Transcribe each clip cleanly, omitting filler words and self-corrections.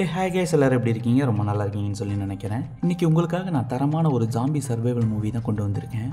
Hi guys, எல்லோரும் எப்படி இருக்கீங்க? ரொம்ப நல்லா இருக்கீங்கன்னு சொல்லி நினைக்கிறேன். இன்றைக்கி உங்களுக்காக நான் தரமான ஒரு ஜாம்பி சர்வைவல் மூவி தான் கொண்டு வந்திருக்கேன்.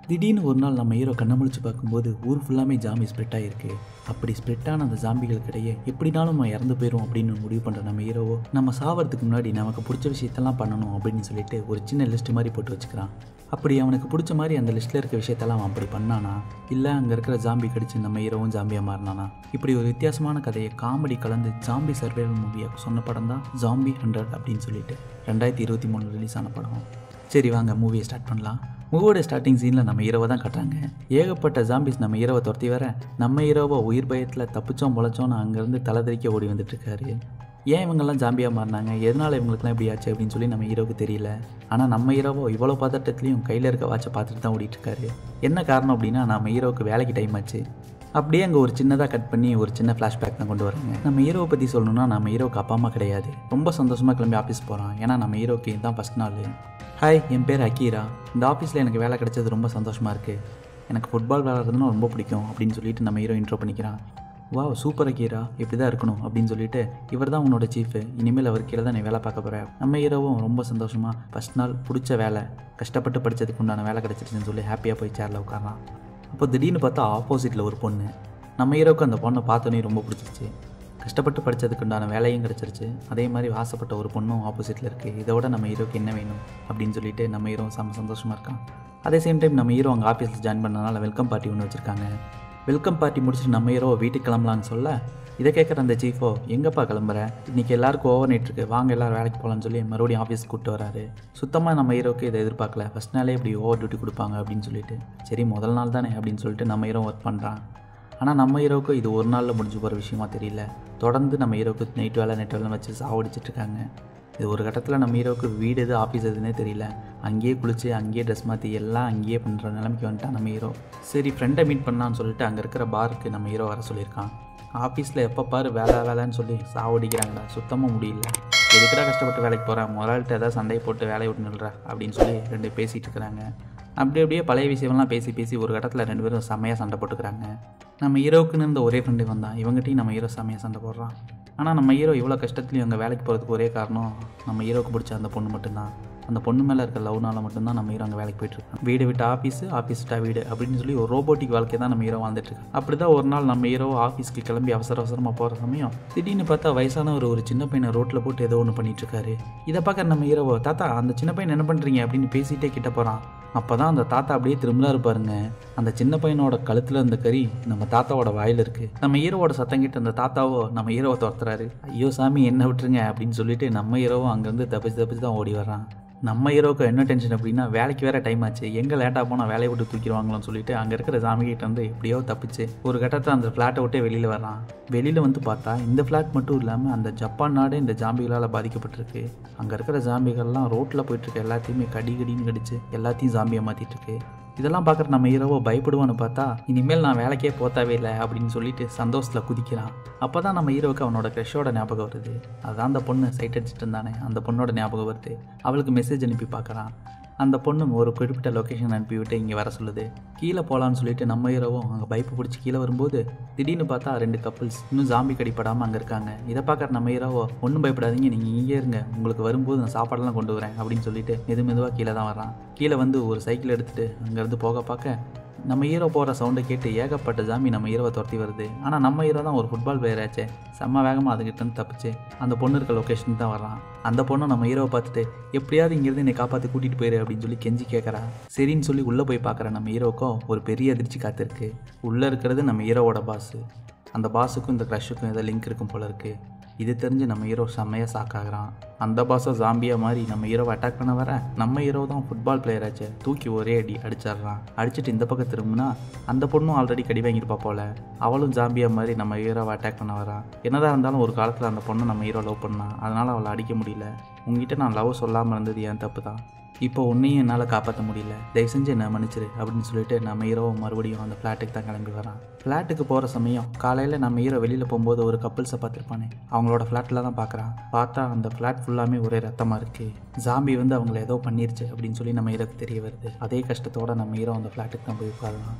திடீர்னு ஒரு நாள் நம்ம ஹீரோ கண்ணை முழிச்சு பார்க்கும்போது ஊர் ஃபுல்லாமே ஜாம்பி ஸ்ப்ரெட் ஆகிருக்கு. அப்படி ஸ்ப்ரெட்டான அந்த ஜாம்பிகளுக்கிடையே எப்படினாலும் நம்ம இறந்து போயிடும் அப்படின்னு முடிவு பண்ணுற நம்ம ஹீரோவோ நம்ம சாவறதுக்கு முன்னாடி நமக்கு பிடிச்ச விஷயத்தெல்லாம் பண்ணணும் அப்படின்னு சொல்லிட்டு ஒரு சின்ன லிஸ்ட் மாதிரி போட்டு வச்சுக்கிறான். அப்படி அவனுக்கு பிடிச்ச மாதிரி அந்த லிஸ்ட்டில் இருக்க விஷயத்தெல்லாம் அவன் அப்படி பண்ணானா, இல்லை அங்கே இருக்கிற ஜாம்பி கடிச்சு நம்ம ஹீரோவும் ஜாம்பியாக மாறினானா? இப்படி ஒரு வித்தியாசமான கதையை காமெடி கலந்து ஜாம்பி சர்வைவல் மூவியாக சொன்ன படம் தான் ஜாம்பி 100 அப்படின்னு சொல்லிட்டு 2023 ரிலீஸ் ஆன படம். சரி வாங்க மூவியை ஸ்டார்ட் பண்ணலாம். மூவியோட ஸ்டார்டிங் சீனில் நம்ம ஹீரோவை தான் காட்டுறாங்க. ஏகப்பட்ட ஜாம்பிஸ் நம்ம ஹீரோவை துரத்தி வர நம்ம ஹீரோவை உயிர் பயத்தில் தப்பிச்சோம் பொழைச்சோன்னு அங்கேருந்து தலைதறிக்க ஓடி வந்துட்டுருக்காரு. ஏன் இவங்கெல்லாம் ஜாம்பியாக மாறினாங்க, எதனால் இவங்களுக்குலாம் எப்படி ஆச்சு அப்படின்னு சொல்லி நம்ம ஹீரோவுக்கு தெரியல. ஆனால் நம்ம ஹீரோவோ இவ்வளோ பதட்டத்துலேயும் கையில் இருக்க வாட்சை பார்த்துட்டு தான் ஓடிட்டுருக்காரு. என்ன காரணம் அப்படின்னா நம்ம ஹீரோவுக்கு வேலைக்கு டைம் ஆச்சு. அப்படியே அங்கே ஒரு சின்னதாக கட் பண்ணி ஒரு சின்ன ஃப்ளாஷ்பேக் தான் கொண்டு வராங்க. நம்ம ஹீரோவை பற்றி சொல்லணும்னா நம்ம ஹீரோவுக்கு அப்பா அம்மா கிடையாது. ரொம்ப சந்தோஷமாக கிளம்பி ஆஃபீஸ் போகிறான். ஏன்னா நம்ம ஹீரோவுக்கு இதுதான் ஃபஸ்ட் நாள். ஹாய், என் பேர் அக்கீரா. இந்த ஆஃபீஸில் எனக்கு வேலை கிடைச்சது ரொம்ப சந்தோஷமாக இருக்குது. எனக்கு ஃபுட்பால் விளையாடுறதுன்னா ரொம்ப பிடிக்கும் அப்படின்னு சொல்லிட்டு நம்ம ஹீரோ இன்ட்ரோ பண்ணிக்கிறான். வா சூப்பர் அக்கீரா, இப்படி தான் இருக்கணும் அப்படின்னு சொல்லிட்டு இவர் தான் உன்னோட சீஃபு, இனிமேல் அவர் கீழே தான் நீ வேலை பார்க்க போகிற. நம்ம ஹீரோவும் ரொம்ப சந்தோஷமாக ஃபஸ்ட் நாள் பிடிச்ச வேலை, கஷ்டப்பட்டு படித்ததுக்கு உண்டான வேலை கிடச்சிருச்சுன்னு சொல்லி ஹாப்பியாக போய் சேரில் உட்காரான். அப்போ திடீர்னு பார்த்தா ஆப்போசிட்டில் ஒரு பொண்ணு. நம்ம ஹீரோவுக்கு அந்த பொண்ணை பார்த்தோன்னே ரொம்ப பிடிச்சிருச்சு. கஷ்டப்பட்டு படித்ததுக்கு உண்டான வேலையும் கிடச்சிருச்சு. அதே மாதிரி ஆசைப்பட்ட ஒரு பொண்ணும் ஆப்போசிட்டில் இருக்குது. இதோட நம்ம ஹீரோக்கு என்ன வேணும் அப்படின்னு சொல்லிட்டு நம்ம ஹீரோ செம்ம சந்தோஷமாக இருக்கான். அதே சேம் டைம் நம்ம ஹீரோ அங்கே ஆஃபீஸில் ஜாயின் பண்ணனால வெல்கம் பார்ட்டி ஒன்று வச்சுருக்காங்க. வெல்கம் பார்ட்டி முடிச்சுட்டு நம்ம ஹீரோ வீட்டுக்கு கிளம்பலான்னு சொல்ல, இதை கேட்குற அந்த சீஃபோ எங்கப்பா கிளம்புற, இன்றைக்கி எல்லாருக்கும் ஓவர் நைட் இருக்குது, வாங்க எல்லோரும் வேலைக்கு போகலான்னு சொல்லி மறுபடியும் ஆஃபீஸ் கூப்பிட்டு வராரு. சுத்தமாக நம்ம ஹீரோக்கு இதை எதிர்பார்க்கல. ஃபஸ்ட் நாளே இப்படி ஓவர் டியூட்டி கொடுப்பாங்க அப்படின்னு சொல்லிட்டு, சரி முதல் நாள் தானே அப்படின்னு சொல்லிட்டு நம்ம ஹீரோ ஒர்க் பண்ணுறான். ஆனால் நம்ம ஹீரோவுக்கு இது ஒரு நாளில் முடிஞ்சு போகிற விஷயமா தெரியல. தொடர்ந்து நம்ம ஹீரோவுக்கு நைட் வேலை வச்சு சாவடிச்சிட்ருக்காங்க. இது ஒரு கட்டத்தில் நம்ம ஹீரோவுக்கு வீடு எது ஆஃபீஸ் எதுன்னே தெரியல. அங்கேயே குளித்து அங்கேயே ட்ரெஸ் மாற்றி எல்லாம் அங்கேயே பண்ணுற நிலைமைக்கு வந்துட்டான் நம்ம ஹீரோ. சரி ஃப்ரெண்டை மீட் பண்ணலான்னு சொல்லிட்டு அங்கே இருக்கிற பாருக்கு நம்ம ஹீரோ வர சொல்லியிருக்கான். ஆஃபீஸில் எப்போ பாரு வேலைன்னு சொல்லி சாவடிக்கிறாங்களா, சுத்தமாக முடியல. எதுக்கடா கஷ்டப்பட்டு வேலைக்கு போகிறேன், முதலாளிட்ட ஏதாவது சண்டையை போட்டு வேலையை விட்டு நில்ற அப்படின்னு சொல்லி ரெண்டு பேசிகிட்டு இருக்கிறாங்க. அப்படியே பழைய விஷயம்லாம் பேசி ஒரு கட்டத்தில் ரெண்டு பேரும் செம்மையாக சண்டை போட்டுக்கிறாங்க. நம்ம ஹீரோவுக்குன்னு இருந்த ஒரே ஃப்ரெண்டு வந்தான். இவங்ககிட்டையும் நம்ம ஹீரோ செம்மையாக சண்டை போடுறான். ஆனால் நம்ம ஹீரோ இவ்வளோ கஷ்டத்துலையும் அங்கே வேலைக்கு போகிறதுக்கு ஒரே காரணம் நம்ம ஹீரோவுக்கு பிடிச்ச அந்த பொண்ணு மட்டும்தான். அந்த பொண்ணு மேலே இருக்க லவ்னால மட்டும்தான் நம்ம ஹீரோ அங்கே வேலைக்கு போயிட்டுருக்கான். வீடு விட்டு ஆஃபீஸு, ஆஃபீஸ் விட்டா வீடு அப்படின்னு சொல்லி ஒரு ரோபோட்டிக் வாழ்க்கை தான் நம்ம ஹீரோ வாழ்ந்துட்டுருக்கான். அப்படி தான் ஒரு நாள் நம்ம ஹீரோ ஆஃபீஸ்க்கு கிளம்பி அவசரமாக போகிற சமயம் திடீர்னு பார்த்தா வயசானவர் ஒரு சின்ன பையனை ரோட்டில் போட்டு ஏதோ ஒன்று பண்ணிகிட்ருக்காரு. இதை பார்க்க நம்ம ஹீரோவோ, தாத்தா அந்த சின்ன பையன் என்ன பண்ணுறீங்க அப்படின்னு பேசிகிட்டே கிட்ட போகிறான். அப்போ தான் அந்த தாத்தா அப்படியே திரும்பலா இருப்பாருங்க. அந்த சின்ன பையனோட கழுத்தில் இருந்த கறி நம்ம தாத்தாவோட வாயில் இருக்குது. நம்ம ஹீரோவோட சத்தம் கிட்ட அந்த தாத்தாவோ நம்ம ஹீரோவை துரத்துறாரு. ஐயோ சாமி என்ன விட்டுருங்க அப்படின்னு சொல்லிட்டு நம்ம ஹீரோவும் அங்கேருந்து தப்பிச்சு தான் ஓடி வர்றான். நம்ம ஹீரோவுக்கு என்ன டென்ஷன் அப்படின்னா, வேலைக்கு வேறு டைம் ஆச்சு, எங்கே லேட்டாக போனால் வேலையை விட்டு தூக்கிடுவாங்களோன்னு சொல்லிட்டு அங்கே இருக்கிற சாமிகிட்ட வந்து எப்படியோ தப்பிச்சு ஒரு கட்டத்தில் அந்த ஃப்ளாட்டை விட்டே வெளியில் வர்றான். வெளியில் வந்து பார்த்தா இந்த ஃப்ளாட் மட்டும் இல்லாமல் அந்த ஜப்பான் நாடு இந்த ஜாம்பிகளால் பாதிக்கப்பட்டிருக்கு. அங்கே இருக்கிற ஜாம்பிகள்லாம் ரோட்டில் போயிட்டுருக்கு, எல்லாத்தையுமே கடின்னு கடிச்சு எல்லாத்தையும் ஜாம்பியை மாற்றிட்டுருக்கு. இதெல்லாம் பார்க்குற நம்ம ஹீரோவோ பயப்படுவான்னு பார்த்தா, இனிமேல் நான் வேலைக்கே போத்தாவே இல்லை அப்படின்னு சொல்லிட்டு சந்தோஷத்தில் குதிக்கிறான். அப்போ தான் நம்ம ஹீரோவுக்கு அவனோட க்ரஷோட ஞாபகம் வருது. அதுதான் அந்த பொண்ணு சைட் அடிச்சுட்டு இருந்தானே, அந்த பொண்ணோட ஞாபகம் வருது. அவளுக்கு மெசேஜ் அனுப்பி பார்க்குறான். அந்த பொண்ணு ஒரு குறிப்பிட்ட லொக்கேஷன் அனுப்பிவிட்டு இங்கே வர சொல்லுது. கீழே போகலான்னு சொல்லிட்டு நம்ம ஹீரோவும் அங்கே பைப்பு பிடிச்சி கீழே வரும்போது திடீர்னு பார்த்தா ரெண்டு கப்புள்ஸ் இன்னும் ஜாம்பி கடிப்படாமல் அங்கே இருக்காங்க. இதை பார்க்குற நம்ம ஹீரோவோ, ஒன்றும் பயப்படாதீங்க, நீங்கள் இங்கே இருங்க, உங்களுக்கு வரும்போது நான் சாப்பாடெல்லாம் கொண்டு வரேன் அப்படின்னு சொல்லிட்டு மெதுவாக கீழே தான் வரான். கீழே வந்து ஒரு சைக்கிள் எடுத்துகிட்டு அங்கேருந்து பார்க்க நம்ம ஹீரோ போகிற சவுண்டை கேட்டு ஏகப்பட்ட ஜாம்பி நம்ம ஹீரோவை துரத்தி வருது. ஆனால் நம்ம ஹீரோ தான் ஒரு ஃபுட்பால் பிளேயர் ஆச்சே, செம்ம வேகமாக அதுக்கிட்டேருந்து தப்பிச்சு அந்த பொண்ணு இருக்க லொக்கேஷனுக்கு தான் வர்றான். அந்த பொண்ணு நம்ம ஹீரோவை பார்த்துட்டு எப்படியாவது இங்கேருந்து என்னை காப்பாற்றி கூட்டிகிட்டு போயிரு அப்படின்னு சொல்லி கெஞ்சி கேட்குறா. சரின்னு சொல்லி உள்ளே போய் பார்க்குற நம்ம ஹீரோவுக்கும் ஒரு பெரிய அதிர்ச்சி காத்திருக்கு. உள்ளே இருக்கிறது நம்ம ஹீரோவோட பாஸு. அந்த பாஸுக்கும் இந்த க்ரஷுக்கும் ஏதோ லிங்க் இருக்கும் போல இருக்குது. இது தெரிஞ்சு நம்ம ஹீரோ செம்மையாக சாக்காகிறான். அந்த பாஸை ஜாம்பியாக மாதிரி நம்ம ஹீரோவை அட்டாக் பண்ண வர நம்ம ஹீரோ தான் ஃபுட்பால் பிளேயர் ஆச்சு, தூக்கி ஒரே அடி அடிச்சிட்றான். அடிச்சுட்டு இந்த பக்கம் திரும்பினா அந்த பொண்ணும் ஆல்ரெடி கடி வாங்கியிருப்பா போல, அவளும் ஜாம்பியாக மாதிரி நம்ம ஹீரோவை அட்டாக் பண்ண வரான். என்னதான் இருந்தாலும் ஒரு காலத்தில் அந்த பொண்ணை நம்ம ஹீரோ லவ் பண்ணான், அதனால் அவளை அடிக்க முடியல. உங்ககிட்ட நான் லவ் சொல்லாமல் இருந்தது என் தப்பு தான், இப்போ உன்னையும் என்னால் காப்பாற்ற முடியல, தயவு செஞ்சு என்ன மன்னிச்சிரு அப்படின்னு சொல்லிட்டு நம்ம ஹீரோ மறுபடியும் அந்த ஃப்ளாட்டுக்கு தான் கிளம்பி வரான். ஃப்ளாட்டுக்கு போகிற சமயம் காலையில் நம்ம ஹீரோ வெளியில் போகும்போது ஒரு கப்புள்ஸை பார்த்துருப்பானே, அவங்களோட ஃப்ளாட்டில் தான் பார்க்குறான். பார்த்தா அந்த ஃப்ளாட் ஃபுல்லாமே ஒரே ரத்தமாக இருக்குது. ஜாம்பி வந்து அவங்கள ஏதோ பண்ணிருச்சு அப்படின்னு சொல்லி நம்ம ஹீரோக்கு தெரிய வருது. அதே கஷ்டத்தோடு நம்ம ஹீரோ அந்த ஃப்ளாட்டுக்கு தான் போய் உட்காரலாம்.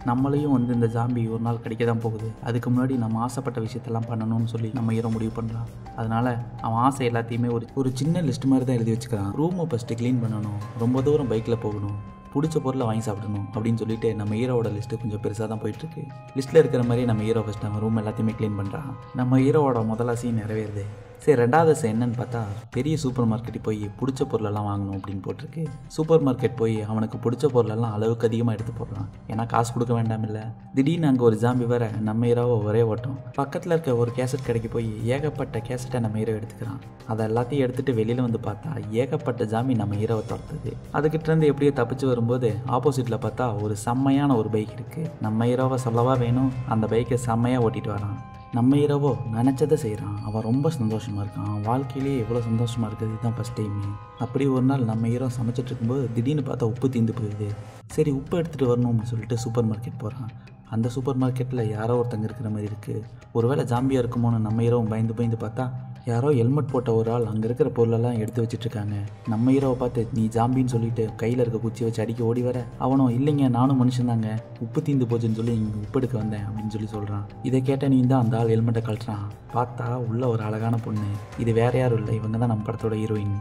நம்மளையும் வந்து இந்த ஜாம்பி ஒரு நாள் கிடைக்க தான் போகுது, அதுக்கு முன்னாடி நம்ம ஆசைப்பட்ட விஷயத்தெல்லாம் பண்ணணும்னு சொல்லி நம்ம ஹீரோ முடிவு பண்ணுறான். அதனால் அவன் ஆசை எல்லாத்தையுமே ஒரு சின்ன லிஸ்ட் மாதிரி தான் எழுதி வச்சுக்கிறான். ரூமை ஃபஸ்ட்டு க்ளீன் பண்ணணும், ரொம்ப தூரம் பைக்கில் போகணும், பிடிச்ச பொருளை வாங்கி சாப்பிடணும் அப்படின்னு சொல்லிட்டு நம்ம ஹீரோவோட லிஸ்ட்டு கொஞ்சம் பெருசாக தான் போயிட்டுருக்கு. லிஸ்ட்டில் இருக்கிற மாதிரி நம்ம ஹீரோ ஃபஸ்ட் அவன் ரூம் எல்லாத்தையுமே க்ளீன் பண்ணுறான். நம்ம ஹீரோவோட முதல் ஆசையும் நிறைவேறுது. சரி, ரெண்டாவது ஆசை என்னன்னு பார்த்தா பெரிய சூப்பர் மார்க்கெட்டுக்கு போய் பிடிச்ச பொருளெல்லாம் வாங்கணும் அப்படின்னு போட்டிருக்கு. சூப்பர் மார்க்கெட் போய் அவனுக்கு பிடிச்ச பொருளெல்லாம் அளவுக்கு அதிகமாக எடுத்து போடுறான். ஏன்னா காசு கொடுக்க வேண்டாம் இல்லை. திடீர்னு அங்கே ஒரு ஜாம்பி வேற நம்ம ஹீரோவை ஒரே ஓட்டம். பக்கத்தில் இருக்க ஒரு கேசட் கடைக்கு போய் ஏகப்பட்ட கேசட்டை நம்ம ஹீரோ எடுத்துக்கிறான். அதை எல்லாத்தையும் எடுத்துகிட்டு வெளியில் வந்து பார்த்தா ஏகப்பட்ட ஜாம்பி நம்ம ஹீரோவை துரத்துது. அதுக்கிட்டேருந்து எப்படியோ தப்பிச்சு வரும்போது ஆப்போசிட்டில் பார்த்தா ஒரு செம்மையான ஒரு பைக் இருக்குது. நம்ம ஹீரோவை சொல்லவா வேணும், அந்த பைக்கை செம்மையாக ஓட்டிகிட்டு வரான். நம்ம ஹீரோவோ நினச்சதை செய்கிறான். அவன் ரொம்ப சந்தோஷமாக இருக்கான். வாழ்க்கையிலேயே எவ்வளோ சந்தோஷமாக இருக்குது, இதுதான் ஃபஸ்ட் டைமு. அப்படி ஒரு நாள் நம்ம ஹீரோ சமைச்சிட்டு இருக்கும்போது திடீர்னு பார்த்தா உப்பு தீர்ந்து போயிடுது. சரி, உப்பு எடுத்துகிட்டு வரணும் அப்படின்னு சொல்லிட்டு சூப்பர் மார்க்கெட் போகிறான். அந்த சூப்பர் மார்க்கெட்டில் யாரோ ஒருத்தங்க இருக்கிற மாதிரி இருக்குது. ஒருவேளை ஜாம்பியாக இருக்குமோன்னு நம்ம ஹீரோவும் பயந்து பார்த்தா யாரோ ஹெல்மெட் போட்ட ஒரு ஆள் அங்கே இருக்கிற பொருளெல்லாம் எடுத்து வச்சுட்ருக்காங்க. நம்ம ஹீரோவை பார்த்து நீ ஜாம்பின்னு சொல்லிட்டு கையில் இருக்க குச்சி வச்சு அடிக்க ஓடி வர, அவனும் இல்லைங்க நானும் மனுஷன்தாங்க, உப்பு தீந்து போச்சுன்னு சொல்லி இங்கே உப்பு எடுக்க வந்தேன் அப்படின்னு சொல்லி சொல்கிறான். இதை கேட்ட நீ தான் அந்த ஆள் ஹெல்மெட்டை கழட்டுறான். பார்த்தா உள்ள ஒரு அழகான பொண்ணு. இது வேற யாரும் இல்லை, இவங்க தான் நம்ம படத்தோட ஹீரோயின்.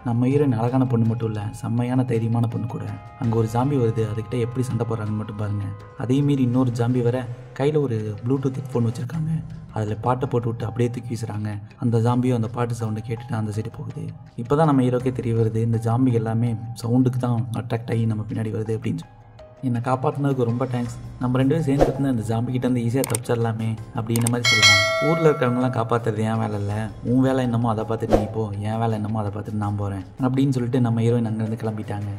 நம்ம ஹீரோயின் அழகான பொண்ணு மட்டும் இல்லை, செம்மையான தைரியமான பொண்ணு கூட. அங்கே ஒரு ஜாம்பி வருது, அதுக்கிட்ட எப்படி சண்டை போடுறாங்கன்னு மட்டும் பாருங்கள். அதே மீறி இன்னொரு ஜாம்பி வர கையில் ஒரு ப்ளூடூத் ஹெட்ஃபோன் வச்சுருக்காங்க. அதில் பாட்டை போட்டு விட்டு அப்படியே தூக்கி வீசுகிறாங்க. அந்த ஜாம்பியும் அந்த பாட்டு சவுண்டை கேட்டுட்டு அந்த சைடு போகுது. இப்போ தான் நம்ம ஹீரோக்கே தெரிய வருது, இந்த ஜாம்பி எல்லாமே சவுண்டுக்கு தான் அட்ராக்ட் ஆகி நம்ம பின்னாடி வருது அப்படின்னு. என்னை காப்பாற்றினதுக்கு ரொம்ப தேங்க்ஸ், நம்ம ரெண்டு பேரும் சேர்ந்து பார்த்து அந்த ஜாம்பிக்கிட்ட இருந்து ஈஸியாக தப்பிச்சிடலாமே அப்படின்ற மாதிரி சொல்லுவாங்க. ஊரில் இருக்கிறவங்களாம் காப்பாற்றுறது என் வேலை இல்லை, உன் வேலை என்னமோ அதை பார்த்துட்டு நீ போ, என் வேலை என்னமோ அதை பார்த்துட்டு நான் போகிறேன் அப்படின்னு சொல்லிட்டு நம்ம ஹீரோயின் அங்கேருந்து கிளம்பிட்டாங்க.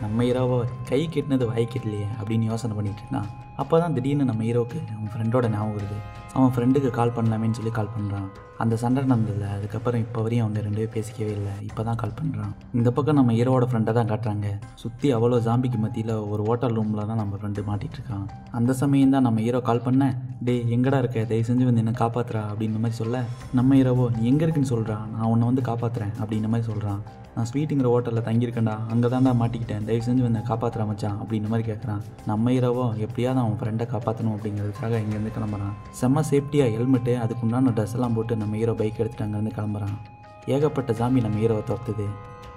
நம்ம ஹீரோவை கை கெட்டினது வாய் கெட்டலையே அப்படின்னு யோசனை பண்ணிட்டு இருக்கான். அப்போ தான் திடீர்னு நம்ம ஹீரோவுக்கு அவன் ஃப்ரெண்டோட ஞாபகம் வருது. அவன் ஃப்ரெண்டுக்கு கால் பண்ணலாமேன்னு சொல்லி கால் பண்ணுறான். அந்த சண்டை நடந்ததில்ல, அதுக்கப்புறம் இப்போ வரையும் அவங்க ரெண்டு பேரும் பேசிக்கவே இல்லை. இப்போ தான் கால் பண்ணுறான். இந்த பக்கம் நம்ம ஹீரோவோட ஃப்ரெண்டை தான் காட்டுறாங்க. சுற்றி அவ்வளோ ஜாம்பிக்கு மத்தியில் ஒரு ஹோட்டல் ரூமில் தான் நம்ம ஃப்ரெண்டு மாட்டிகிட்ருக்கான். அந்த சமயம் தான் நம்ம ஹீரோ கால் பண்ண, டே எங்கடா இருக்க, தயவு செஞ்சு வந்து என்ன காப்பாற்றுறா அப்படின்ற மாதிரி சொல்ல, நம்ம ஹீரோவோ நீ எங்கே இருக்குன்னு சொல்கிறான், நான் உன்னை வந்து காப்பாற்றுறேன் அப்படின்ற மாதிரி சொல்கிறான். நான் ஸ்வீட்டுங்கிற ஹோட்டலில் தங்கியிருக்கேன்டா, அங்கே தான்டா மாட்டிக்கிட்டேன், தயவு செஞ்சு வந்து காப்பாற்றுற மச்சான் அப்படின்ற மாதிரி கேட்குறான். நம்ம ஹீரோவோ எப்படியாவது அவன் ஃப்ரெண்டை காப்பாற்றணும் அப்படிங்கிறதுக்காக இங்கேருந்து கிளம்புறான். செம்ம சேஃப்டியாக ஹெல்மெட்டு அதுக்குண்டான ட்ரெஸ் எல்லாம் போட்டு நம்ம ஹீரோ பைக் எடுத்துகிட்டு அங்கேருந்து கிளம்புறான். ஏகப்பட்ட ஜாம்பி நம்ம ஹீரோவை துரத்துது.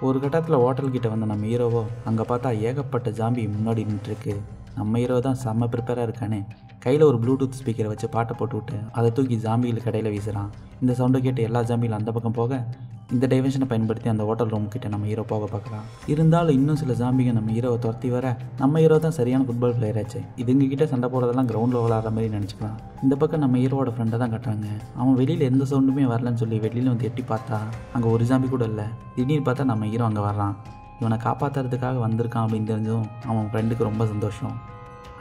ஒரு கட்டத்தில் ஹோட்டல்கிட்ட வந்த நம்ம ஹீரோவோ அங்கே பார்த்தா ஏகப்பட்ட ஜாம்பி முன்னாடி நின்றுருக்கு. நம்ம ஹீரோ தான் செம்ம ப்ரிப்பேராக இருக்கானே, கையில் ஒரு ப்ளூடூத் ஸ்பீக்கரை வச்சு பாட்டை போட்டு விட்டு அதை தூக்கி ஜாம்பியில் கடையில் வீசுகிறான். இந்த சவுண்டை கேட்டு எல்லா ஜாம்பியில் அந்த பக்கம் போக இந்த டைவென்ஷனை பயன்படுத்தி அந்த ஹோட்டல் ரூம் கிட்ட நம்ம ஹீரோ போக பார்க்குறான். இருந்தாலும் இன்னும் சில ஜாம்பிங்க நம்ம ஹீரோவை துரத்தி வர நம்ம ஹீரோ தான் சரியான ஃபுட்பால் பிளேயர் ஆச்சு. இதுங்க கிட்ட சண்டை போடுறதெல்லாம் கிரவுண்டில் விளாட்ற மாதிரி நினச்சிக்கலாம். இந்த பக்கம் நம்ம ஹீரோவோட ஃப்ரெண்டை தான் கட்டுறாங்க. அவன் வெளியில் எந்த சவுண்டுமே வரலன்னு சொல்லி வெளியில் வந்து எட்டி பார்த்தா அங்கே ஒரு ஜாம்பி கூட இல்லை. திடீர்னு பார்த்தா நம்ம ஹீரோ அங்கே வர்றான். இவனை காப்பாற்றுறதுக்காக வந்திருக்கான் அப்படின்னு தெரிஞ்சதும் அவன் ஃப்ரெண்டுக்கு ரொம்ப சந்தோஷம்.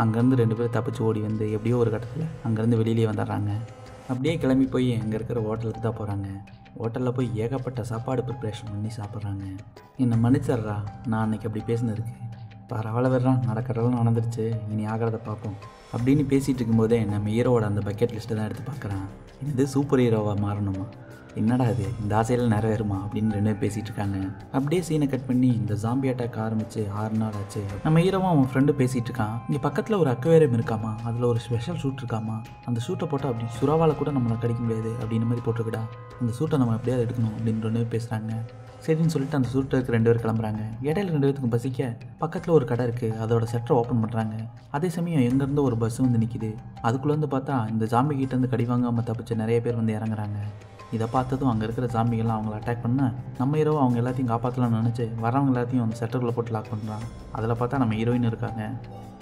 அங்கேருந்து ரெண்டு பேரும் தப்பிச்சு ஓடி வந்து எப்படியோ ஒரு கட்டத்தில் அங்கேருந்து வெளியிலே வந்துடுறாங்க. அப்படியே கிளம்பி போய் அங்கே இருக்கிற ஹோட்டலுக்கு தான் போகிறாங்க. ஹோட்டலில் போய் ஏகப்பட்ட சாப்பாடு ப்ரிப்ரேஷன் பண்ணி சாப்பிட்றாங்க. என்னை மன்னிச்சிட்றா, நான் அன்றைக்கி அப்படி பேசினதுக்கு. பரவாயில்ல வர்றான், நடக்கிறதெல்லாம் நடந்துருச்சு, இனி ஆகிறத பார்ப்போம் அப்படின்னு பேசிகிட்டு இருக்கும்போதே நம்ம ஹீரோவோட அந்த பக்கெட் லிஸ்ட்டை தான் எடுத்து பார்க்குறான். இது சூப்பர் ஹீரோவாக மாறணுமா, என்னடா அது, இந்த ஆசையில் நிறைவேறுமா அப்படின்னு ரெண்டு பேர் பேசிகிட்டு இருக்காங்க. அப்படியே சீனை கட் பண்ணி இந்த ஜாம்பி அட்டாக் ஆரம்பித்து 6 நாள் ஆச்சு. நம்ம ஹீரோவும் அவன் ஃப்ரெண்டு பேசிகிட்டு இருக்கான். இங்கே பக்கத்தில் ஒரு அக்வேரியம் இருக்காமா, அதில் ஒரு ஸ்பெஷல் ஷூட் இருக்காமா, அந்த ஷூட்டை போட்டால் அப்படி சுறாவால் கூட நம்மளை கிடைக்க முடியாது அப்படின்ற மாதிரி போட்டிருக்கடா, அந்த ஷூட்டை நம்ம எப்படியாவது எடுக்கணும் அப்படின்னு ரெண்டு பேர் பேசுகிறாங்க. சரின்னு சொல்லிட்டு அந்த ஷூட்டருக்கு 2 பேர் கிளம்புறாங்க. இடையில 2 பேத்துக்கும் பசிக்க பக்கத்தில் ஒரு கடை இருக்குது, அதோட ஷட்டரை ஓப்பன் பண்ணுறாங்க. அதே சமயம் எங்கேருந்து ஒரு பஸ் வந்து நிற்கிது. அதுக்குள்ளே வந்து பார்த்தா இந்த ஜாம்பி கிட்டேருந்து கடி வாங்காமல் தப்பிச்ச நிறைய பேர் வந்து இறங்குறாங்க. இதை பார்த்ததும் அங்கே இருக்கிற ஜாம்பிகள்லாம் அவங்கள அட்டாக் பண்ண நம்ம ஹீரோ அவங்க எல்லாத்தையும் காப்பாற்றலாம்னு நினச்சி வரவங்க எல்லாத்தையும் அந்த ஷட்டருக்குள்ளே போட்டு லாக் பண்ணுறான். அதில் பார்த்தா நம்ம ஹீரோயின் இருக்காங்க.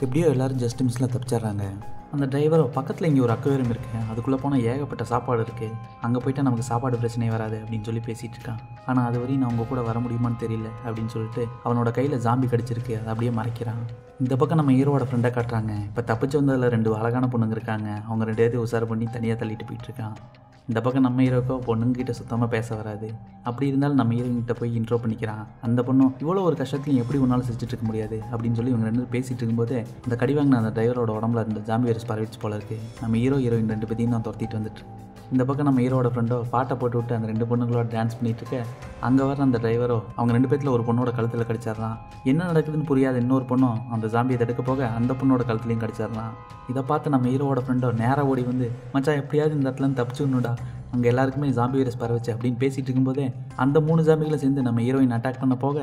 எப்படியோ எல்லோரும் ஜஸ்ட் மிஸ்ஸில் தப்பிச்சிட்றாங்க. அந்த டிரைவர் பக்கத்தில் இங்கே ஒரு அக்வேரியம் இருக்குது, அதுக்குள்ளே போனால் ஏகப்பட்ட சாப்பாடு இருக்குது, அங்கே போய்ட்டால் நமக்கு சாப்பாடு பிரச்சனையே வராது அப்படின்னு சொல்லி பேசிகிட்டு இருக்கான். ஆனால் அது வரையும் நான் உங்கள் கூட வர முடியுமான்னு தெரியல அப்படின்னு சொல்லிட்டு அவனோட கையில் ஜாம்பி கடிச்சிருக்கு, அதை அப்படியே மறைக்கிறான். இந்த பக்கம் நம்ம ஹீரோவோட ஃப்ரெண்டை காட்டுறாங்க. இப்போ தப்பிச்சு வந்ததில் 2 அழகான பொண்ணுங்க இருக்காங்க. அவங்க 2 பேர்த்தையும் உசார் பண்ணி தனியாக தள்ளிட்டு போயிட்டுருக்கான். இந்த பக்கம் நம்ம ஹீரோக்கோ பொண்ணுங்கிட்ட சுத்தமாக பேச வராது. அப்படி இருந்தாலும் நம்ம ஹீரோங்கிட்ட போய் இன்ட்ரோ பண்ணிக்கிறான். அந்த பொண்ணும் இவ்வளோ ஒரு கஷ்டத்தையும் எப்படி ஒன்றால் செஞ்சுட்டு இருக்க முடியாது அப்படின்னு சொல்லி இவங்க 2 பேசிகிட்டு இருக்கும்போது அந்த கடி வாங்கின அந்த டிரைவரோட உடம்புல அந்த ஜாம்பி வைரஸ் பரவிச்சு போல இருக்குது. நம்ம ஹீரோயின் 2 பேத்தையும் தான் துரத்திட்டு வந்துட்டு இந்த பக்கம் நம்ம ஹீரோட ஃப்ரெண்டோ பாட்டை போட்டு விட்டு அந்த 2 பொண்ணுங்களோட டான்ஸ் பண்ணிட்டு இருக்க, அங்கே வர அந்த டிரைவரோ அவங்க 2 பேர்த்தில் ஒரு பொண்ணோட கழுத்தில் கடிச்சிடறான். என்ன நடக்குதுன்னு புரியாத இன்னொரு பொண்ணும் அந்த ஜாம்பியை தடுக்க போக அந்த பொண்ணோட கழுத்துலையும் கடிச்சிடறான். இதை பார்த்து நம்ம ஹீரோட ஃப்ரெண்டோ நேராக ஓடி வந்து, மச்சான் எப்படியாவது இந்த இடத்துலேருந்து தப்பிச்சுடணுடா, அங்கே எல்லாருக்குமே ஜாம்பி வைரஸ் பரவச்சு அப்படின்னு பேசிகிட்டு இருக்கும்போதே அந்த 3 ஜாம்பிகளை சேர்ந்து நம்ம ஹீரோயின் அட்டாக் பண்ண போக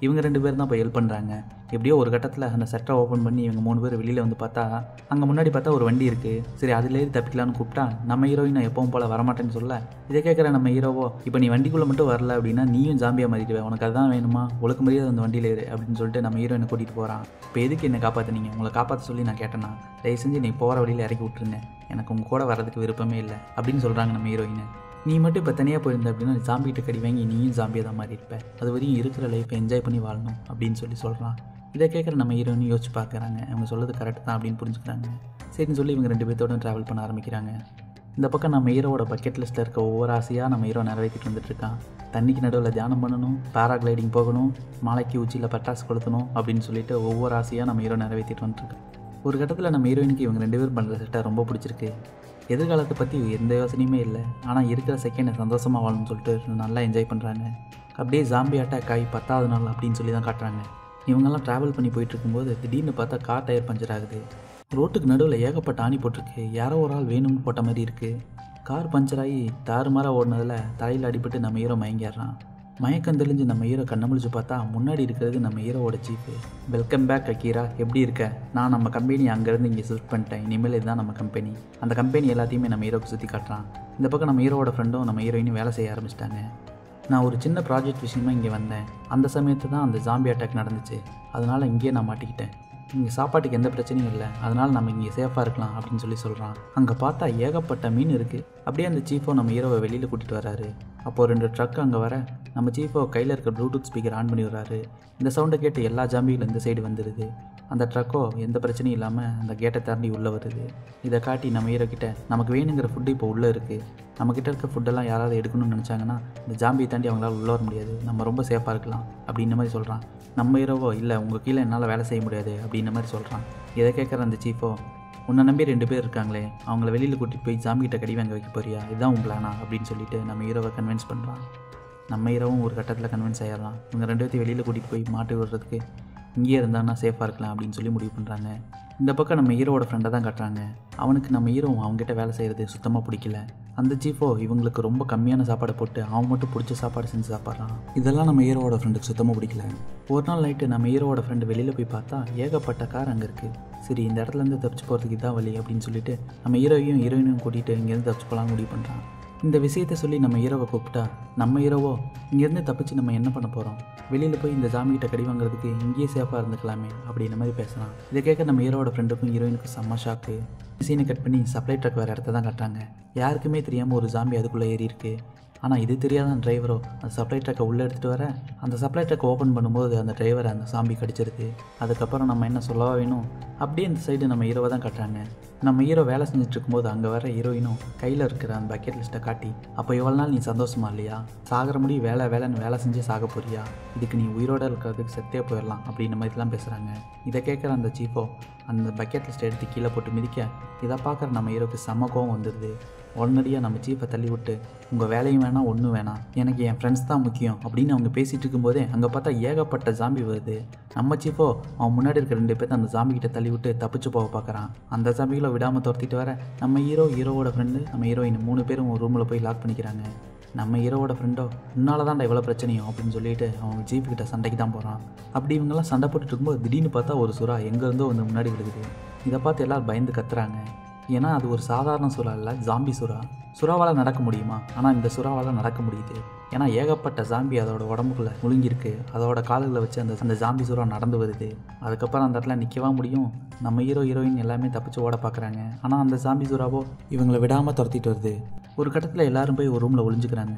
இவங்க 2 பேர் தான் போய் ஹெல்ப் பண்ணுறாங்க. எப்படியோ ஒரு கட்டத்தில் அந்த செட்டை ஓப்பன் பண்ணி இவங்க 3 பேர் வெளியில் வந்து பார்த்தா அங்கே முன்னாடி பார்த்தா ஒரு வண்டி இருக்குது. சரி அதுலேயே தப்பிக்கலான்னு கூப்பிட்டா நம்ம ஹீரோயின் எப்பவும் போல் வரமாட்டேன்னு சொல்ல, இதை கேட்குற நம்ம ஹீரோவோ, இப்போ நீ வண்டிக்குள்ளே மட்டும் வரல அப்படின்னா நீயும் ஜாம்பியாக மாறிடுவேன், உனக்கு அதுதான் வேணுமா, ஒழுக்க மரியாதை அந்த வண்டியில் ஏறு அப்படின்னு சொல்லிட்டு நம்ம ஹீரோயினை கூட்டிகிட்டு போகிறான். இப்போ எதுக்கு என்னை காப்பாற்றினீங்க, உங்களை காப்பாற்ற சொல்லி நான் கேட்டேன்னா தயவு செஞ்சு நீ போகிற வழியில் இறக்கி விட்டுருங்க, எனக்கு உங்கள் கூட வரதுக்கு விருப்பமே இல்லை அப்படின்னு சொல்கிறாங்க நம்ம ஹீரோயினை. நீ மட்டும் இப்போ தனியாக போயிருந்த அப்படின்னா ஜாம்பிகிட்ட கடி வாங்கி நீயும் ஜாம்பியாக தான் மாறி இருப்ப, அது வரையும் இருக்கிற லைஃப்பை என்ஜாய் பண்ணி வாழணும் அப்படின்னு சொல்கிறான். இதை கேட்குற நம்ம ஹீரோயினும் யோசிச்சு பார்க்குறாங்க, அவங்க சொல்கிறது கரெக்ட் தான் அப்படின்னு புரிஞ்சுக்கிறாங்க. சரின்னு சொல்லி இவங்க 2 பேர்த்தோட ட்ராவல் பண்ண ஆரம்பிக்கிறாங்க. இந்த பக்கம் நம்ம ஹீரோவோட பக்கெட் லிஸ்ட்டில் இருக்க ஒவ்வொரு ஆசையாக நம்ம ஹீரோ நிறைவேற்றிட்டு வந்துட்டுருக்கான். தண்ணிக்கு நடுவில் தியானம் பண்ணணும், பேராகிளைடிங் போகணும், மாலைக்கு உச்சியில் பட்டாசு கொளுத்தணும் அப்படின்னு சொல்லிட்டு ஒவ்வொரு ஆசையாக நம்ம ஹீரோ நிறைவேற்றிட்டு வந்துட்டுருக்கான். ஒரு கட்டத்தில் நம்ம ஹீரோயினுக்கு இவங்க 2 பேரும் பண்ணுற செட்டை ரொம்ப பிடிச்சிருக்கு. எதிர்காலத்தை பற்றி எந்த யோசனையுமே இல்லை, ஆனால் இருக்கிற செகண்டை சந்தோஷமாக வாழணும்னு சொல்லிட்டு நல்லா என்ஜாய் பண்ணுறாங்க. அப்படியே ஜாம்பி அட்டாக் ஆகி 10வது நாள் அப்படின்னு சொல்லி தான் காட்டுறாங்க. இவங்கெல்லாம் ட்ராவல் பண்ணி போயிட்டு இருக்கும்போது திடீர்னு பார்த்தா கார் டயர் பஞ்சர் ஆகுது. ரோட்டுக்கு நடுவில் ஏகப்பட்ட ஆணி போட்டிருக்கு, யாரோ ஒரு ஆள் வேணும்னு போட்ட மாதிரி இருக்குது. கார் பஞ்சர் ஆகி தாறுமாறாக ஓடினதில் தலையில் அடிபட்டு நம்ம ஹீரோ மயங்கிடுறான். மயக்கம் தெளிஞ்சு நம்ம ஹீரோ கண்ணை முழிச்சு பார்த்தா முன்னாடி இருக்கிறது நம்ம ஹீரோவோட சீஃபு. வெல்கம் பேக் அக்கீரா, எப்படி இருக்க, நான் நம்ம கம்பெனி அங்கேருந்து இங்கே ஷிஃப்ட் பண்ணிட்டேன், இனிமேல் இதுதான் நம்ம கம்பெனி. அந்த கம்பெனி எல்லாத்தையுமே நம்ம ஹீரோக்கு சுற்றி காட்டுறான். இந்த பக்கம் நம்ம ஹீரோவோட ஃப்ரெண்டும் நம்ம ஹீரோயினும் வேலை செய்ய ஆரம்பிச்சிட்டாங்க. நான் ஒரு சின்ன ப்ராஜெக்ட் விஷயமா இங்கே வந்தேன், அந்த சமயத்து தான் அந்த ஜாம்பி அட்டாக் நடந்துச்சு, அதனால் இங்கேயே நான் மாட்டிக்கிட்டேன். இங்கே சாப்பாட்டுக்கு எந்த பிரச்சனையும் இல்லை, அதனால் நம்ம இங்கே சேஃபாக இருக்கலாம் அப்படின்னு சொல்கிறான். அங்கே பார்த்தா ஏகப்பட்ட மீன் இருக்குது. அப்படியே அந்த சீஃபோ நம்ம ஹீரோவை வெளியில் கூட்டிகிட்டு வராரு. அப்போது 2 ட்ரக் அங்கே வர நம்ம சீஃபோ கையில் இருக்க ப்ளூடூத் ஸ்பீக்கர் ஆன் பண்ணி விடுறாரு. இந்த சவுண்டை கேட்டு எல்லா ஜாம்பிகளும் இந்த சைடு வந்துடுது. அந்த ட்ரக்கோ எந்த பிரச்சனையும் இல்லாமல் அந்த கேட்டை தாண்டி உள்ளே வருது. இதை காட்டி நம்ம ஹீரோ கிட்ட நமக்கு வேணுங்கிற ஃபுட்டு இப்போ உள்ளே இருக்குது, நம்மக்கிட்ட இருக்க ஃபுட்டெல்லாம் யாராவது எடுக்கணும்னு நினச்சாங்கன்னா இந்த ஜாம்பியை தாண்டி அவங்களால உள்ளே வர முடியாது, நம்ம ரொம்ப சேஃபாக இருக்கலாம் அப்படின்ற மாதிரி சொல்கிறான். நம்ம ஹீரோவோ, இல்லை உங்கள் கீழே என்னால் வேலை செய்ய முடியாது அப்படின்ற மாதிரி சொல்கிறான். இதை கேட்குற அந்த சீஃபோ, உன்னை நம்பி 2 பேர் இருக்காங்களே, அவங்கள வெளியில் கூட்டிகிட்டு போய் ஜாம்பிகிட்ட கடி வாங்க வைக்க போறியா, இதுதான் உன் பிளானா அப்படின்னு சொல்லிட்டு நம்ம ஹீரோவை கன்வின்ஸ் பண்ணுறான். நம்ம ஹீரோவும் ஒரு கட்டத்தில் கன்வின்ஸ் ஆகிடலாம். இவங்க 2 பேர்த்தையும் வெளியில் கூட்டிகிட்டு போய் மாட்டி விடுறதுக்கு இங்கேயே இருந்தாங்கன்னா சேஃபாக இருக்கலாம் அப்படின்னு சொல்லி முடிவு பண்ணுறாங்க. இந்த பக்கம் நம்ம ஹீரோவோட ஃப்ரெண்டை தான் காட்டுறாங்க. அவனுக்கு நம்ம ஹீரோ அவங்ககிட்ட வேலை செய்கிறது சுத்தமாக பிடிக்கல. அந்த சீஃபோ இவங்களுக்கு ரொம்ப கம்மியான சாப்பாடை போட்டு அவன் மட்டும் பிடிச்ச சாப்பாடு செஞ்சு சாப்பிட்றான். இதெல்லாம் நம்ம ஹீரோவோட ஃப்ரெண்டுக்கு சுத்தமாக பிடிக்கல. ஒரு நாள் நைட்டு நம்ம ஹீரோவோட ஃப்ரெண்டு வெளியில் போய் பார்த்தா ஏகப்பட்ட கார் அங்கே இருக்குது. சரி இந்த இடத்துலேருந்து தப்பிச்சு போகிறதுக்கு இதான் வழி அப்படின்னு சொல்லிட்டு நம்ம ஹீரோயினும் கூட்டிகிட்டு இங்கேருந்து தப்பிச்சு போகலான்னு முடிவு பண்ணுறான். இந்த விஷயத்தை சொல்லி நம்ம ஹீரோவை கூப்பிட்டா நம்ம ஹீரோவோ, இங்கேருந்து தப்பிச்சு நம்ம என்ன பண்ண போகிறோம், வெளியில் போய் இந்த ஜாம்பிகிட்ட கடி வாங்குறதுக்கு இங்கேயே சேஃபாக இருந்துக்கலாமே அப்படின்ற மாதிரி பேசுகிறான். இதை கேட்க நம்ம ஹீரோவோட ஃப்ரெண்டுக்கும் ஹீரோயினுக்கும் செம்ம ஷாக்கு. சீனை கட் பண்ணி சப்ளை ட்ரக் வேறு இடத்த தான் காட்டுறாங்க. யாருக்குமே தெரியாமல் ஒரு ஜாம்பி அதுக்குள்ளே ஏறி இருக்குது. ஆனால் இது தெரியாத அந்த டிரைவரோ அந்த சப்ளை ட்ரக்கை உள்ளே எடுத்துகிட்டு வர அந்த சப்ளை ட்ரக்கை ஓப்பன் பண்ணும்போது அந்த டிரைவரை அந்த ஜாம்பி கடிச்சிருக்கு. அதுக்கப்புறம் நம்ம என்ன சொல்லவா வேணும், அப்படியே இந்த சைடு நம்ம ஹீரோவை தான் காட்டுறாங்க. நம்ம ஹீரோ வேலை செஞ்சுட்டு இருக்கும்போது அங்கே வர ஹீரோயினும் கையில் இருக்கிற அந்த பக்கெட் லிஸ்ட்டை காட்டி, அப்போ எவ்வளோ நாள் நீ சந்தோஷமா இல்லையா, சாகிற முடியும் வேலைன்னு வேலை செஞ்சு சாக போறியா, இதுக்கு நீ உயிரோடு இருக்கிறதுக்கு செத்தே போயிடலாம் அப்படின்ற மாதிரிலாம் பேசுகிறாங்க. இதை கேட்குற அந்த சீஃபோ அந்த பக்கெட் லிஸ்ட்டை எடுத்து கீழே போட்டு மிதிக்க இதை பார்க்குற நம்ம ஹீரோக்கு செம்ம கோவம் வந்துடுது. உடனடியாக நம்ம சீஃபை தள்ளி விட்டு, உங்கள் வேலையும் வேணாம் ஒன்றும் வேணாம், எனக்கு என் ஃப்ரெண்ட்ஸ் தான் முக்கியம் அப்படின்னு அவங்க பேசிகிட்டு இருக்கும்போதே அங்கே பார்த்தா ஏகப்பட்ட ஜாம்பி வருது. நம்ம சீஃபோ அவன் முன்னாடி இருக்க 2 பேர்த்த அந்த ஜாம்பிகிட்ட தள்ளி விட்டு தப்பிச்சு போக பார்க்குறான். அந்த ஜாம்பிகளை விடாமல் துரத்திட்டு வர நம்ம ஹீரோவோட ஃப்ரெண்டு நம்ம ஹீரோயின் 3 பேரும் ஒரு ரூமில் போய் லாக் பண்ணிக்கிறாங்க. நம்ம ஹீரோவோட ஃப்ரெண்டோ, உன்னால தான்டா இவ்வளோ பிரச்சனையும் அப்படின்னு சொல்லிட்டு அவங்க ஜீஃப்கிட்ட சண்டைக்கு தான் போகிறான். அப்படி இவங்கெல்லாம் சண்டை போட்டுட்டு இருக்கும்போது திடீர்னு பார்த்தா ஒரு சுறா எங்கேருந்தோ வந்து முன்னாடி விழுகுது. இதை பார்த்து எல்லோரும் பயந்து கத்துறாங்க. ஏன்னா அது ஒரு சாதாரண சுறா இல்லை, ஜாம்பி சுறா. சுறாவால் நடக்க முடியுமா? ஆனால் இந்த சுறாவால் நடக்க முடியுது. ஏன்னா ஏகப்பட்ட ஜாம்பி அதோட உடம்புக்குள்ளே முழுங்கிருக்கு. அதோட கால்களை வச்சு அந்த ஜாம்பி சுறா நடந்து வருது. அதுக்கப்புறம் அந்த இடத்துல நிற்கவா முடியும்? நம்ம ஹீரோயின் எல்லாமே தப்பிச்சு ஓட பார்க்குறாங்க. ஆனால் அந்த ஜாம்பி சுறாவோ இவங்களை விடாமல் துரத்திட்டு வருது. ஒரு கட்டத்தில் எல்லாரும் போய் ஒரு ரூமில் ஒளிஞ்சுக்கிறாங்க.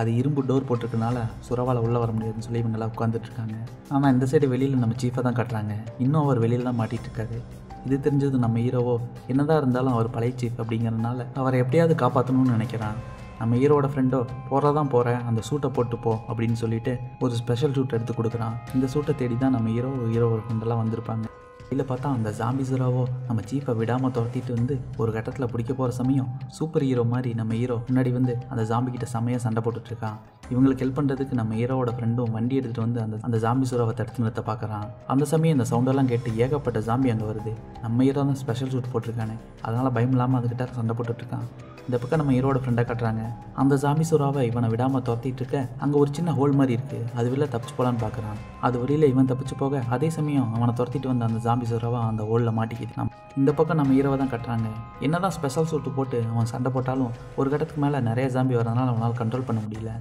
அது இரும்பு டோர் போட்டிருக்கனால சுறாவால் உள்ளே வர முடியாதுன்னு சொல்லி இவங்கெல்லாம் உட்காந்துட்ருக்காங்க. ஆனால் இந்த சைடு வெளியில் நம்ம சீஃபை தான் காட்டுறாங்க. இன்னும் அவர் வெளியில் தான் மாட்டிகிட்டு இருக்காரு. இது தெரிஞ்சது நம்ம ஹீரோவோ, என்னதான் இருந்தாலும் அவர் பழைய சீஃப் அப்படிங்கிறதுனால அவரை எப்படியாவது காப்பாற்றணும்னு நினைக்கிறான். நம்ம ஹீரோவோட ஃப்ரெண்டோ, போகிறதான் போகிறேன், அந்த சூட்டை போட்டு போ அப்படின்னு சொல்லிட்டு ஒரு ஸ்பெஷல் சூட் எடுத்து கொடுக்குறான். இந்த சூட்டை தேடி தான் நம்ம ஹீரோவோட ஃப்ரெண்டெல்லாம் வந்திருப்பாங்க. இதில் பார்த்தா அந்த ஜாம்பி சுறாவோ நம்ம சீஃபை விடாமல் துரத்திட்டு வந்து ஒரு கட்டத்தில் பிடிக்க போகிற சமயம் சூப்பர் ஹீரோ மாதிரி நம்ம ஹீரோ முன்னாடி வந்து அந்த ஜாம்பி கிட்ட செமையாக சண்டை போட்டுட்ருக்கான். இவங்களுக்கு ஹெல்ப் பண்ணுறதுக்கு நம்ம ஹீரோவோட ஃப்ரெண்டும் வண்டி எடுத்துகிட்டு வந்து அந்த ஜாம்பி சுறாவை தடுத்து நிறுத்த பார்க்குறான். அந்த சமயம் இந்த சவுண்டெல்லாம் கேட்டு ஏகப்பட்ட ஜாம்பி அங்கே வருது. நம்ம ஹீரோ தான் ஸ்பெஷல் சூட் போட்டிருக்கானே, அதனால் பயம் இல்லாமல் அதுக்கிட்ட சண்டை போட்டுட்ருக்கான். இந்த பக்கம் நம்ம ஹீரோட ஃப்ரெண்டை காட்டுறாங்க. அந்த ஜாம்பி சுறாவை இவனை விடாமல் துரத்திட்டு இருக்க அங்கே ஒரு சின்ன ஹோல் மாதிரி இருக்குது, அது வெளில தப்பிச்சு போகலான்னு பார்க்குறான். அது வழியில் இவன் தப்பிச்சு போக அதே சமயம் அவனை துரத்திட்டு வந்த அந்த ஜாம்பி சுறாவை அந்த ஹோலில் மாட்டிக்கிட்டான். இந்த பக்கம் நம்ம ஹீரோவை தான் கட்டுறாங்க. என்னதான் ஸ்பெஷல் சூட்டு போட்டு அவன் சண்டை போட்டாலும் ஒரு கட்டத்துக்கு மேலே நிறைய ஜாம்பி வரதுனால அவனால் கண்ட்ரோல் பண்ண முடியல.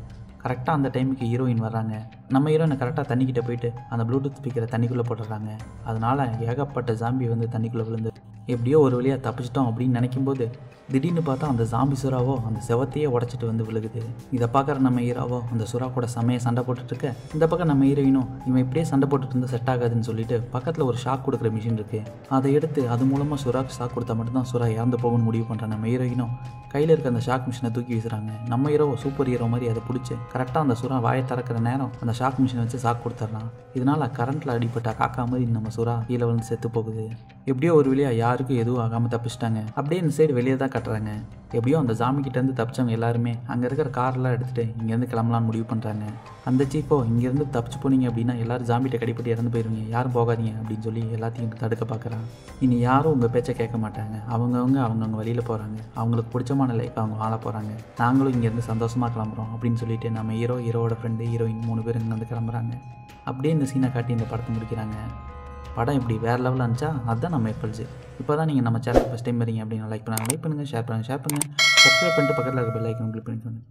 கரெக்டாக அந்த டைமுக்கு ஹீரோயின் வர்றாங்க. நம்ம ஹீரோயினை கரெக்டாக தண்ணிக்கிட்ட போயிட்டு அந்த ப்ளூடூத் ஸ்பீக்கரை தண்ணிக்குள்ளே போட்டுடுறாங்க. அதனால் ஏகப்பட்ட ஜாம்பி வந்து தண்ணிக்குள்ளே விழுந்து எப்படியோ ஒரு வழியாக தப்பிச்சிட்டோம் அப்படின்னு நினைக்கும்போது திடீர்னு பார்த்தா அந்த ஜாம்பி சுறாவோ அந்த செவத்தையே உடச்சிட்டு வந்து விழுகுது. இதை பார்க்குற நம்ம ஹீரோவோ அந்த சுறா கூட செமையை சண்டை போட்டுட்ருக்க, இந்த பக்கம் நம்ம ஹீரோயினும் இவன் இப்படியே சண்டை போட்டுட்டு இருந்தால் செட் ஆகாதுன்னு சொல்லிட்டு பக்கத்தில் ஒரு ஷாக் கொடுக்குற மிஷின் இருக்குது, அதை எடுத்து அது மூலமாக சுறாக்கு ஷாக் கொடுத்தா மட்டும்தான் சுறா இறந்து போகணும்னு முடிவு பண்ணுறாங்க. நம்ம ஹீரோயினும் கையில் இருக்க அந்த ஷாக் மிஷினை தூக்கி வீசுறாங்க. நம்ம ஹீரோ சூப்பர் ஹீரோ மாதிரி அதை பிடிச்சி கரெக்டாக அந்த சுறா வாயை திறக்கிற நேரம் அந்த ஷாக் மிஷினை வச்சு ஷாக் கொடுத்துட்றான். இதனால் கரண்ட்டில் அடிப்பட்ட காக்கா மாதிரி நம்ம சுறா கீழே வந்து செத்து போகுது. எப்படியோ ஒரு வழியாக யாருக்கும் எதுவும் ஆகாமல் தப்பிச்சிட்டாங்க. அப்படியே இந்த சைடு வெளியே தான் கட்டுறாங்க. எப்படியோ அந்த ஜாமி கிட்டேருந்து தப்பிச்சவங்க எல்லாருமே அங்கே இருக்கிற காரெல்லாம் எடுத்துகிட்டு இங்கேருந்து கிளம்பலான்னு முடிவு பண்ணுறாங்க. அந்த சீப்போ இங்கேருந்து தப்பிச்சு போனீங்க அப்படின்னா எல்லோரும் ஜாம்பிகிட்ட கடிப்பட்டு இறந்து போயிருவீங்க, யாரும் போகாதீங்க அப்படின்னு சொல்லி எல்லாத்தையும் தடுக்க பார்க்குறான். இனி யாரும் உங்கள் பேச்சை கேட்க மாட்டாங்க, அவங்கவுங்க வழியில் போகிறாங்க, அவங்களுக்கு பிடிச்சமான லைஃப் அவங்க வாழ போகிறாங்க, நாங்களும் இங்கேருந்து சந்தோஷமாக கிளம்புறோம் அப்படின்னு சொல்லிட்டு நம்ம ஹீரோவோட ஃப்ரெண்டு ஹீரோயின் 3 பேர் இங்கேருந்து கிளம்புறாங்க. அப்படியே இந்த சீனை காட்டி இந்த படத்தை முடிக்கிறாங்க. படம் இப்படி வேறு லெவலில் இருந்துச்சா அதுதான் நம்ம எப்பல்ஸு. இப்போ தான் நீங்கள் நம்ம சேனல் ஃபஸ்ட் டைம் வரீங்க அப்படின்னு லைக் பண்ணுங்கள், ஷேர் பண்ணுங்கள், சப்ஸ்கிரைப் பண்ணிட்டு பக்கத்தில் இருக்க பெல் ஐக்கன் கிளிக் பண்ணிக்கோங்க.